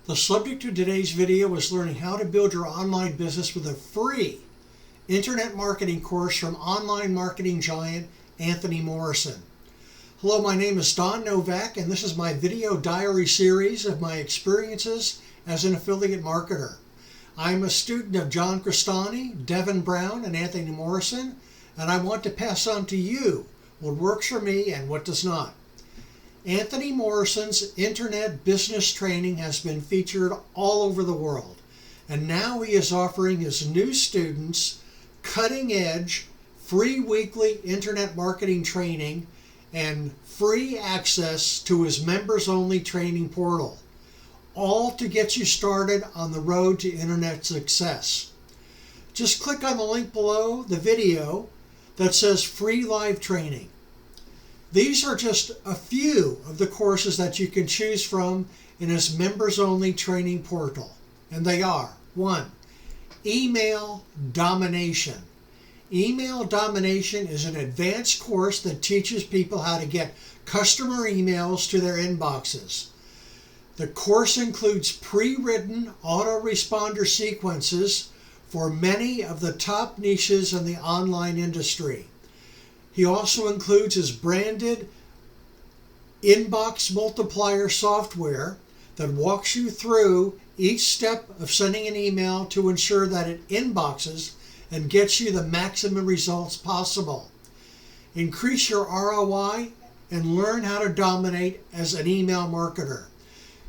The subject of today's video is learning how to build your online business with a free internet marketing course from online marketing giant Anthony Morrison. Hello, my name is Don Novak, and this is my video diary series of my experiences as an affiliate marketer. I'm a student of John Crestani, Devin Brown, and Anthony Morrison, and I want to pass on to you what works for me and what does not. Anthony Morrison's internet business training has been featured all over the world, and now he is offering his new students cutting-edge, free weekly internet marketing training and free access to his members-only training portal, all to get you started on the road to internet success. Just click on the link below the video that says free live training. These are just a few of the courses that you can choose from in his members-only training portal. And they are: 1. Email Domination. Email Domination is an advanced course that teaches people how to get customer emails to their inboxes. The course includes pre-written autoresponder sequences for many of the top niches in the online industry. He also includes his branded inbox multiplier software that walks you through each step of sending an email to ensure that it inboxes and gets you the maximum results possible. Increase your ROI and learn how to dominate as an email marketer.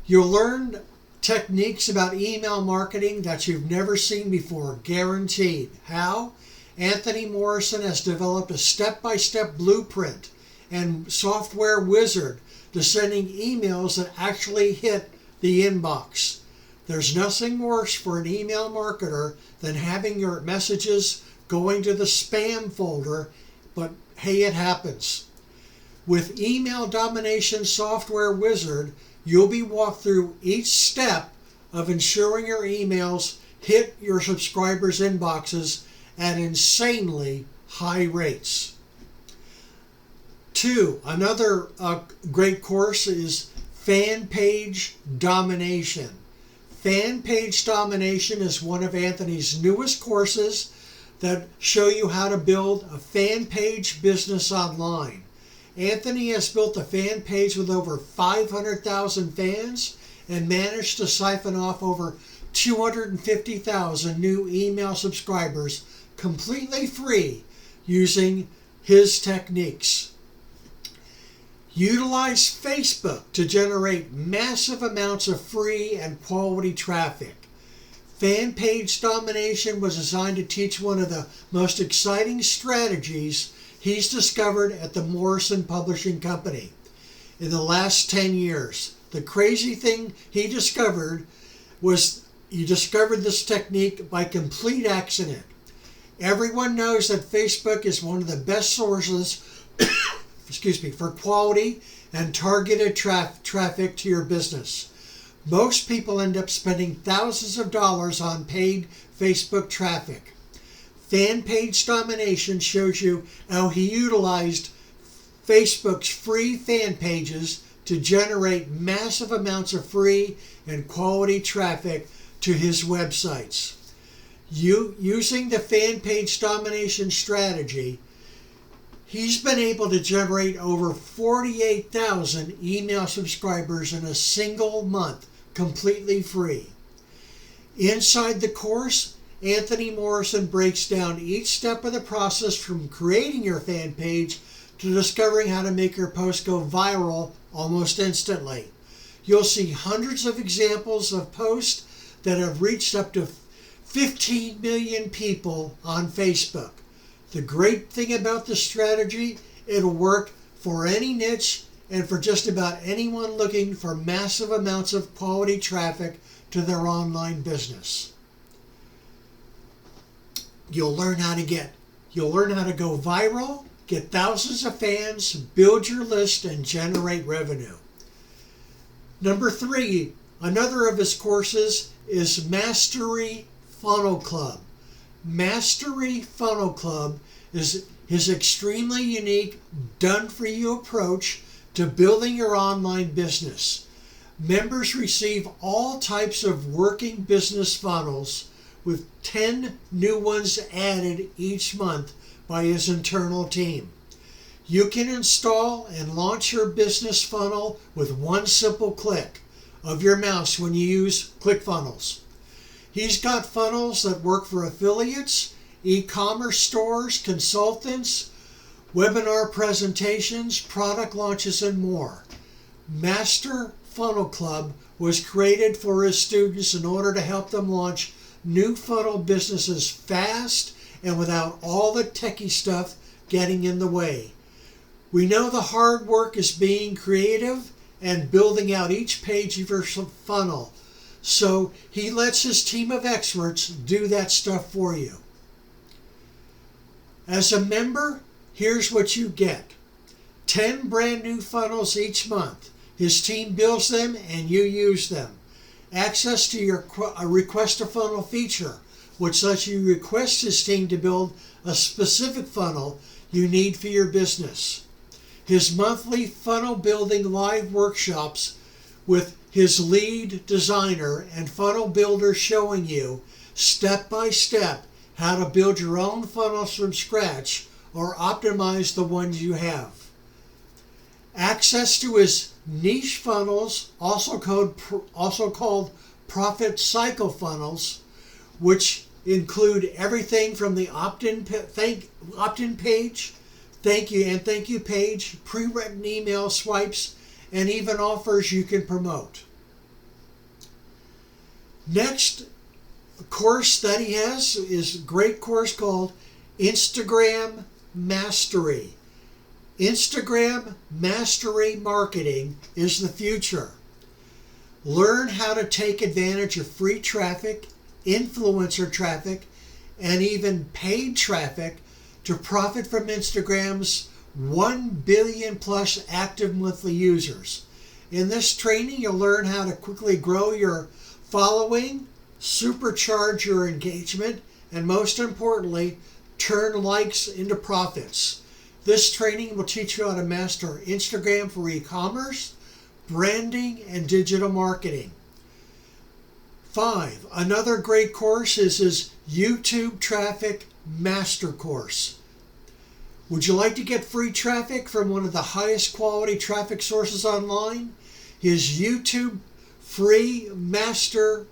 You'll learn techniques about email marketing that you've never seen before, guaranteed. How? Anthony Morrison has developed a step-by-step blueprint and software wizard to sending emails that actually hit the inbox. There's nothing worse for an email marketer than having your messages going to the spam folder, but hey, it happens. With Email Domination Software Wizard, you'll be walked through each step of ensuring your emails hit your subscribers' inboxes at insanely high rates. 2. Another great course is Fan Page Domination. Fan Page Domination is one of Anthony's newest courses that show you how to build a fan page business online. Anthony has built a fan page with over 500,000 fans and managed to siphon off over 250,000 new email subscribers completely free using his techniques. Utilize Facebook to generate massive amounts of free and quality traffic. Fan Page Domination was designed to teach one of the most exciting strategies he's discovered at the Morrison Publishing Company in the last 10 years. The crazy thing he discovered was he discovered this technique by complete accident. Everyone knows that Facebook is one of the best sources for quality and targeted traffic to your business. Most people end up spending thousands of dollars on paid Facebook traffic. Fan Page Domination shows you how he utilized Facebook's free fan pages to generate massive amounts of free and quality traffic to his websites. Using the Fan Page Domination strategy, he's been able to generate over 48,000 email subscribers in a single month, completely free. Inside the course, Anthony Morrison breaks down each step of the process from creating your fan page to discovering how to make your post go viral almost instantly. You'll see hundreds of examples of posts that have reached up to 15 million people on Facebook. The great thing about this strategy, it'll work for any niche and for just about anyone looking for massive amounts of quality traffic to their online business. You'll learn how to go viral, get thousands of fans, build your list, and generate revenue. Number 3, another of his courses is Mastery Funnel Club. Mastery Funnel Club is his extremely unique, done-for-you approach to building your online business. Members receive all types of working business funnels, with 10 new ones added each month by his internal team. You can install and launch your business funnel with one simple click of your mouse when you use ClickFunnels. He's got funnels that work for affiliates, e-commerce stores, consultants, webinar presentations, product launches, and more. Master Funnel Club was created for his students in order to help them launch new funnel businesses fast and without all the techie stuff getting in the way. We know the hard work is being creative and building out each page of your funnel, so he lets his team of experts do that stuff for you. As a member, here's what you get: 10 brand new funnels each month. His team builds them and you use them. Access to your Request a Funnel feature, which lets you request his team to build a specific funnel you need for your business. His monthly funnel building live workshops with his lead designer and funnel builder showing you step by step how to build your own funnels from scratch or optimize the ones you have. Access to his niche funnels, also called profit cycle funnels, which include everything from the opt-in page, thank you page, pre-written email swipes, and even offers you can promote. Next course that he has is a great course called Instagram Mastery. Instagram Mastery Marketing is the future. Learn how to take advantage of free traffic, influencer traffic, and even paid traffic to profit from Instagram's 1 billion plus active monthly users. In this training, you'll learn how to quickly grow your following, supercharge your engagement, and most importantly, turn likes into profits. This training will teach you how to master Instagram for e-commerce, branding, and digital marketing. 5. Another great course is his YouTube Traffic Master Course. Would you like to get free traffic from one of the highest quality traffic sources online? His YouTube free master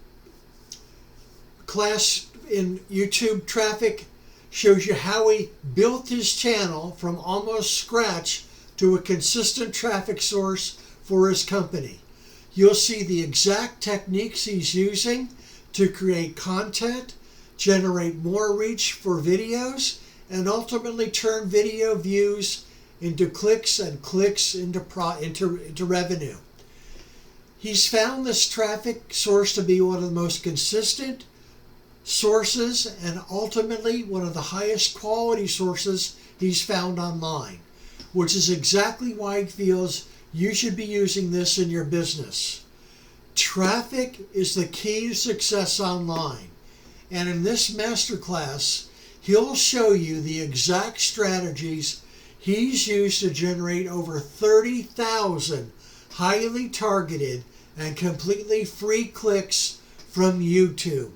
class in YouTube traffic shows you how he built his channel from almost scratch to a consistent traffic source for his company. You'll see the exact techniques he's using to create content, generate more reach for videos, and ultimately turn video views into clicks and clicks into revenue. He's found this traffic source to be one of the most consistent sources and ultimately one of the highest quality sources he's found online, which is exactly why he feels you should be using this in your business. Traffic is the key to success online, and in this masterclass, he'll show you the exact strategies he's used to generate over 30,000 highly targeted and completely free clicks from YouTube.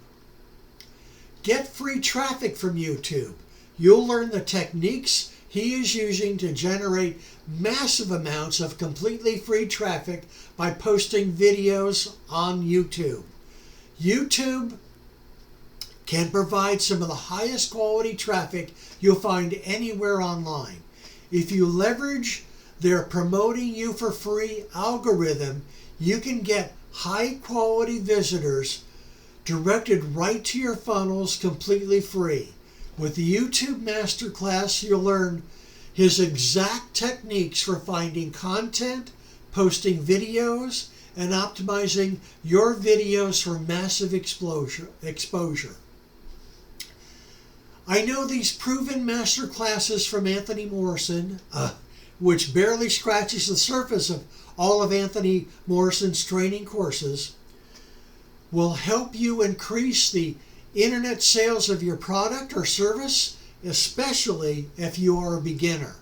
Get free traffic from YouTube. You'll learn the techniques he is using to generate massive amounts of completely free traffic by posting videos on YouTube. YouTube can provide some of the highest quality traffic you'll find anywhere online. If you leverage their promoting you for free algorithm, you can get high quality visitors directed right to your funnels completely free. With the YouTube Masterclass, you'll learn his exact techniques for finding content, posting videos, and optimizing your videos for massive exposure. I know these proven master classes from Anthony Morrison, which barely scratches the surface of all of Anthony Morrison's training courses, will help you increase the internet sales of your product or service, especially if you are a beginner.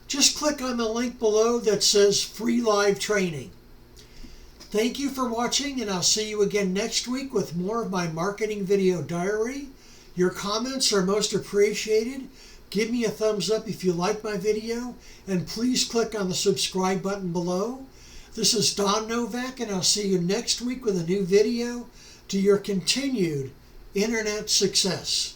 Just click on the link below that says free live training. Thank you for watching, and I'll see you again next week with more of my marketing video diary. Your comments are most appreciated. Give me a thumbs up if you like my video, and please click on the subscribe button below. This is Don Novak, and I'll see you next week with a new video to your continued internet success.